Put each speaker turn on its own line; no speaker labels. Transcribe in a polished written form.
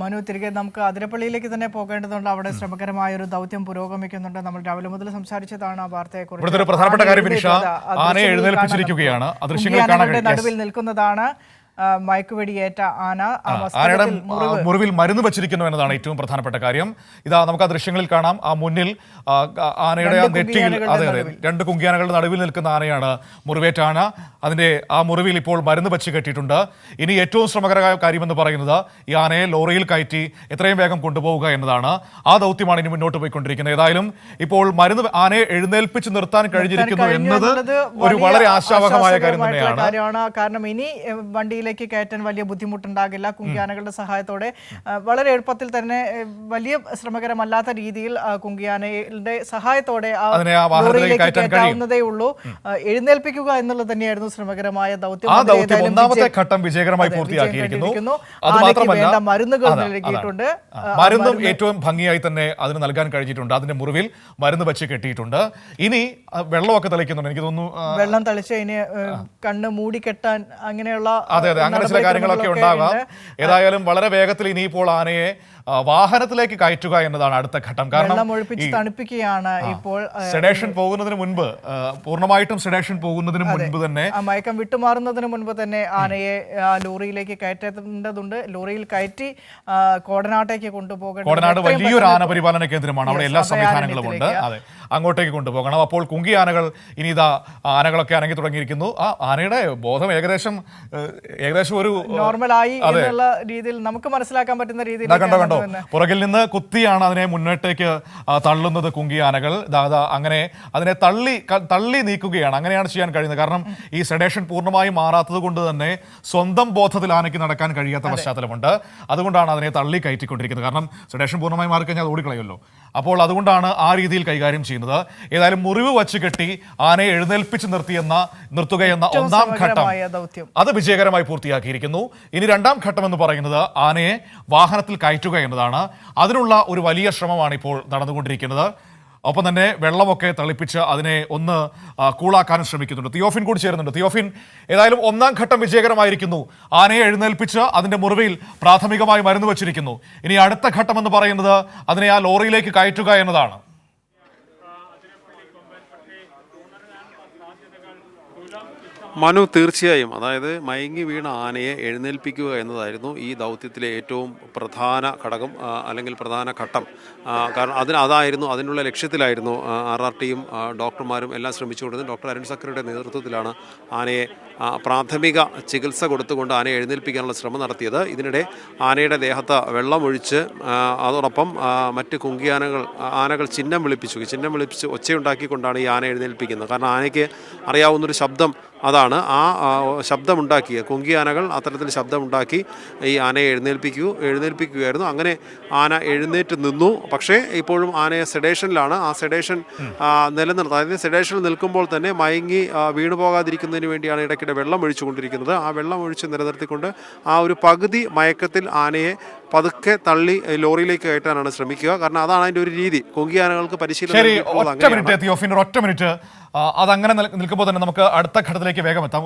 മനു, തിരികെ നമുക്ക് അതിരപ്പള്ളിയിലേക്ക് തന്നെ പോകേണ്ടതുണ്ട്. അവിടെ ശ്രമകരമായ ഒരു ദൗത്യം പുരോഗമിക്കുന്നുണ്ട്. നമ്മൾ രാവിലെ മുതൽ സംസാരിച്ചതാണ് ആ വാർത്തയെക്കുറിച്ച്.
പ്രധാനപ്പെട്ട കാര്യം ആനയെ എഴുന്നേൽപ്പിച്ചിരിക്കുകയാണ്.
നടുവിൽ നിൽക്കുന്നതാണ് മയക്കുവെടിയേറ്റ ആന.
ആനയുടെ മുറിവിൽ മരുന്ന് വെച്ചിരിക്കുന്നു എന്നതാണ് ഏറ്റവും പ്രധാനപ്പെട്ട കാര്യം. ഇതാ നമുക്ക് ആ ദൃശ്യങ്ങളിൽ കാണാം. ആ മുന്നിൽ ആനയുടെ നെറ്റിയിൽ രണ്ട് കുങ്കിയാനകളുടെ നടുവിൽ നിൽക്കുന്ന ആനയാണ് മുറിവേറ്റ ആന. അതിന്റെ ആ മുറിവിൽ ഇപ്പോൾ മരുന്ന് വെച്ച് കെട്ടിയിട്ടുണ്ട്. ഇനി ഏറ്റവും ശ്രമകരമായ കാര്യമെന്ന് പറയുന്നത് ഈ ആനയെ ലോറിയിൽ കയറ്റി എത്രയും വേഗം കൊണ്ടുപോവുക എന്നതാണ്. ആ ദൗത്യമാണ് ഇനി മുന്നോട്ട് പോയിക്കൊണ്ടിരിക്കുന്നത്. ഏതായാലും ഇപ്പോൾ ആനയെ എഴുന്നേൽപ്പിച്ച് നിർത്താൻ കഴിഞ്ഞിരിക്കുന്നു എന്നത് ഒരു വളരെ ആശാവഹമായ കാര്യം തന്നെയാണ്.
കാരണം ഇനി വണ്ടിയിൽ കയറ്റാൻ വലിയ ബുദ്ധിമുട്ടുണ്ടാകില്ല. കുങ്കിയാനകളുടെ സഹായത്തോടെ വളരെ എളുപ്പത്തിൽ തന്നെ വലിയ ശ്രമകരമല്ലാത്ത രീതിയിൽ കുങ്കിയാനയുടെ സഹായത്തോടെ കയറ്റാവുന്നതേ ഉള്ളൂ. എഴുന്നേൽപ്പിക്കുക എന്നുള്ളത് തന്നെയായിരുന്നു ശ്രമകരമായ ദൗത്യം.
ഒന്നാമത്തെ ഘട്ടം വിജയകരമായി പൂർത്തിയാക്കിയിരിക്കുന്നു.
മരുന്നുകൾ നൽകിയിട്ടുണ്ട്.
മരുന്നും ഏറ്റവും ഭംഗിയായി തന്നെ അതിന് നൽകാൻ കഴിഞ്ഞിട്ടുണ്ട്. അതിന്റെ മുറിവിൽ മരുന്ന് വെച്ച് കെട്ടിയിട്ടുണ്ട്. ഇനി വെള്ളമൊക്കെ തളിക്കുന്നുണ്ട്. എനിക്ക് തോന്നുന്നു
വെള്ളം തളിച്ച് ഇനി കണ്ണ് മൂടിക്കെട്ടാൻ അങ്ങനെയുള്ള
അങ്ങനെ ചില കാര്യങ്ങളൊക്കെ ഉണ്ടാകാം. ഏതായാലും വളരെ വേഗത്തിൽ ഇനിയിപ്പോൾ ആനയെ വാഹനത്തിലേക്ക് കയറ്റുക എന്നതാണ് അടുത്ത ഘട്ടം. കാരണം
തണുപ്പിക്കുകയാണ് ഇപ്പോൾ.
സെഡേഷൻ പോകുന്നതിന് മുൻപ്, പൂർണ്ണമായിട്ടും സെഡേഷൻ പോകുന്നതിന് മുൻപ് തന്നെ,
മയക്കം വിട്ടുമാറുന്നതിന് മുൻപ് തന്നെ ആനയെ ലോറിയിലേക്ക് കയറ്റേണ്ടതുണ്ട്. ലോറിയിൽ കയറ്റി കോടനാട്ടേക്ക് കൊണ്ടുപോകണം.
കോടനാട് വലിയൊരു ആന പരിപാലന കേന്ദ്രമാണ്. അവിടെ എല്ലാ സംവിധാനങ്ങളും ഉണ്ട്. അതെ, അങ്ങോട്ടേക്ക് കൊണ്ടുപോകണം. അപ്പോൾ കുങ്കി ആനകൾ ഇനി ഇതാ ആനകളൊക്കെ അനങ്ങി തുടങ്ങിയിരിക്കുന്നു. ആ ആനയുടെ ബോധം ഏകദേശം ഒരു നോർമലായി എന്നുള്ള രീതിയിൽ നമുക്ക് മനസ്സിലാക്കാൻ പറ്റുന്ന രീതിയിൽ കണ്ടോ. പുറകിൽ നിന്ന് കുത്തിയാണ് അതിനെ മുന്നോട്ടേക്ക് തള്ളുന്നത് കുങ്കി ആനകൾ. അങ്ങനെ അതിനെ തള്ളി നീക്കുകയാണ്. അങ്ങനെയാണ് ചെയ്യാൻ കഴിയുന്നത്. കാരണം ഈ സെഡേഷൻ പൂർണ്ണമായും മാറാത്തത് കൊണ്ട് തന്നെ സ്വന്തം ബോധത്തിൽ ആനയ്ക്ക് നടക്കാൻ കഴിയാത്ത പശ്ചാത്തലമുണ്ട്. അതുകൊണ്ടാണ് അതിനെ തള്ളി കയറ്റിക്കൊണ്ടിരിക്കുന്നത്. കാരണം സെഡേഷൻ പൂർണ്ണമായി മാറിക്കഴിഞ്ഞാൽ അത് ഓടിക്കളയുമല്ലോ. അപ്പോൾ അതുകൊണ്ടാണ് ആ രീതിയിൽ കൈകാര്യം ചെയ്യുന്നത്. ഏതായാലും മുറിവ് വച്ച് കെട്ടി ആനയെ എഴുന്നേൽപ്പിച്ച് നിർത്തുകയെന്ന ഒന്നാം ഘട്ടം അത് വിജയകരമായി പൂർത്തിയാക്കിയിരിക്കുന്നു. ഇനി രണ്ടാം ഘട്ടം എന്ന് പറയുന്നത് ആനയെ വാഹനത്തിൽ കയറ്റുക എന്നതാണ്. അതിനുള്ള ഒരു വലിയ ശ്രമമാണ് ഇപ്പോൾ നടന്നുകൊണ്ടിരിക്കുന്നത്. ഒപ്പം തന്നെ വെള്ളമൊക്കെ തിളപ്പിച്ച് അതിനെ ഒന്ന് കൂളാക്കാനും ശ്രമിക്കുന്നുണ്ട്. തിയോഫിൻ കൂടി ചേരുന്നുണ്ട്. തിയോഫിൻ, ഏതായാലും ഒന്നാം ഘട്ടം വിജയകരമായിരിക്കുന്നു. ആനയെ എഴുന്നേൽപ്പിച്ച് അതിന്റെ മുറിവിൽ പ്രാഥമികമായി മരുന്ന് വെച്ചിരിക്കുന്നു. ഇനി അടുത്ത ഘട്ടം എന്ന് പറയുന്നത് അതിനെ ആ ലോറിയിലേക്ക് കയറ്റുക എന്നതാണ്.
മനു, തീർച്ചയായും അതായത് മയങ്ങി വീണ ആനയെ എഴുന്നേൽപ്പിക്കുക എന്നതായിരുന്നു ഈ ദൗത്യത്തിലെ ഏറ്റവും പ്രധാന ഘടകം, അല്ലെങ്കിൽ പ്രധാന ഘട്ടം. കാരണം അതായിരുന്നു, അതിനുള്ള ലക്ഷ്യത്തിലായിരുന്നു RRTയും ഡോക്ടർമാരും എല്ലാം ശ്രമിച്ചുകൊണ്ടിരുന്നത്. ഡോക്ടർ അരുൺ സക്കറിയുടെ നേതൃത്വത്തിലാണ് ആനയെ പ്രാഥമിക ചികിത്സ കൊടുത്തുകൊണ്ട് ആനയെ എഴുന്നേൽപ്പിക്കാനുള്ള ശ്രമം നടത്തിയത്. ഇതിനിടെ ആനയുടെ ദേഹത്ത് വെള്ളമൊഴിച്ച് അതോടൊപ്പം മറ്റ് ആനകൾ ചിഹ്നം വിളിപ്പിച്ച് ഒച്ചയുണ്ടാക്കിക്കൊണ്ടാണ് ഈ ആന എഴുന്നേൽപ്പിക്കുന്നത്. കാരണം ആനയ്ക്ക് അറിയാവുന്നൊരു ശബ്ദം അതാണ്. ആ ശബ്ദമുണ്ടാക്കിയ കുങ്കിയാനകൾ അത്തരത്തിൽ ശബ്ദമുണ്ടാക്കി ഈ ആനയെ എഴുന്നേൽപ്പിക്കുകയായിരുന്നു. അങ്ങനെ ആന എഴുന്നേറ്റ് നിന്നു. പക്ഷേ ഇപ്പോഴും ആനയെ സെഡേഷനിലാണ്. ആ സെഡേഷൻ അതായത് സെഡേഷനിൽ നിൽക്കുമ്പോൾ തന്നെ മയങ്ങി വീണുപോകാതിരിക്കുന്നതിന് വേണ്ടിയാണ് ഇടയ്ക്കിടെ വെള്ളം ഒഴിച്ചുകൊണ്ടിരിക്കുന്നത്. ആ വെള്ളം ഒഴിച്ച് നിലനിർത്തിക്കൊണ്ട് ആ ഒരു പകുതി മയക്കത്തിൽ ആനയെ പതുക്കെ തള്ളി ലോറിയിലേക്ക് കയറ്റാനാണ് ശ്രമിക്കുക. കാരണം അതാണ് അതിൻ്റെ ഒരു രീതി. കുങ്കിയാനകൾക്ക് പരിശീലനം.
ഒറ്റ മിനിറ്റ് അതങ്ങനെ നിൽക്കുമ്പോൾ തന്നെ നമുക്ക് അടുത്ത ഘട്ടത്തിലേക്ക് വേഗം എത്താം.